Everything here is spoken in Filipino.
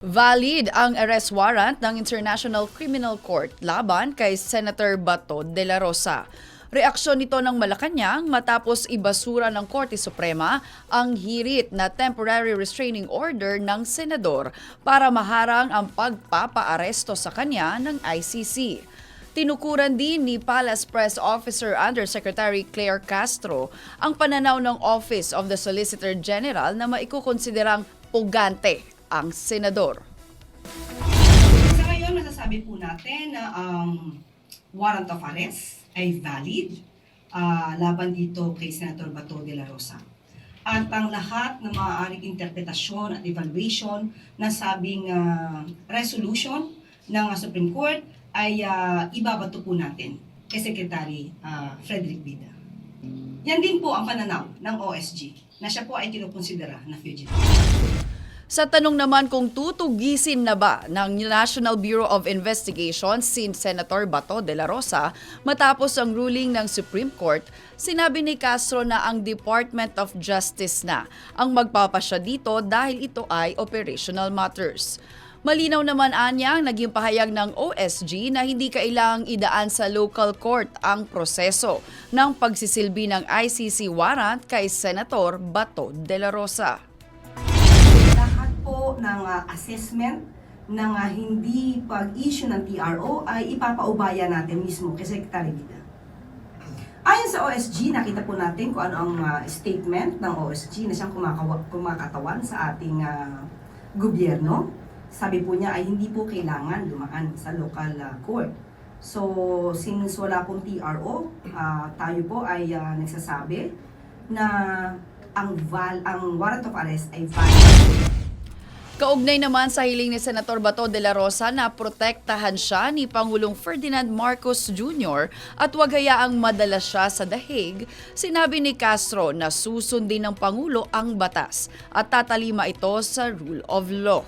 Valid ang arrest warrant ng International Criminal Court laban kay Senator Bato de la Rosa. Reaksyon nito ng Malacanang matapos ibasura ng Korte Suprema ang hirit na temporary restraining order ng senador para maharang ang pagpapaaresto sa kanya ng ICC. Tinukuran din ni Palace Press Officer Undersecretary Claire Castro ang pananaw ng Office of the Solicitor General na maikukonsiderang pugante ang senador. Sa ngayon, masasabi po natin na ang warrant of arrest ay valid laban dito kay Senator Bato de la Rosa. At ang lahat ng maaaring interpretasyon at evaluation na sabing resolution ng Supreme Court ay ibabato po natin kay Secretary Frederick Bida. Yan din po ang pananaw ng OSG na siya po ay kinukonsidera na fugitive. Sa tanong naman kung tutugisin na ba ng National Bureau of Investigation si Senator Bato de la Rosa matapos ang ruling ng Supreme Court, sinabi ni Castro na ang Department of Justice na ang magpapasya dito dahil ito ay operational matters. Malinaw naman anya ang naging pahayag ng OSG na hindi kailangang idaan sa local court ang proseso ng pagsisilbi ng ICC warrant kay Senator Bato de la Rosa. Ng assessment ng hindi pag-issue ng TRO ay ipapaubaya natin mismo kay Secretary Bida. Ayon sa OSG, nakita po natin kung ano ang statement ng OSG na siyang kumakatawan sa ating gobyerno. Sabi po niya ay hindi po kailangan dumaan sa local court. So, since wala pong TRO, tayo po ay nagsasabi na ang warrant of arrest ay valid. Kaugnay naman sa hiling ni Senator Bato de la Rosa na protektahan siya ni Pangulong Ferdinand Marcos Jr. at wag hayaang madala siya sa The Hague, sinabi ni Castro na susundin ng Pangulo ang batas at tatalima ito sa rule of law.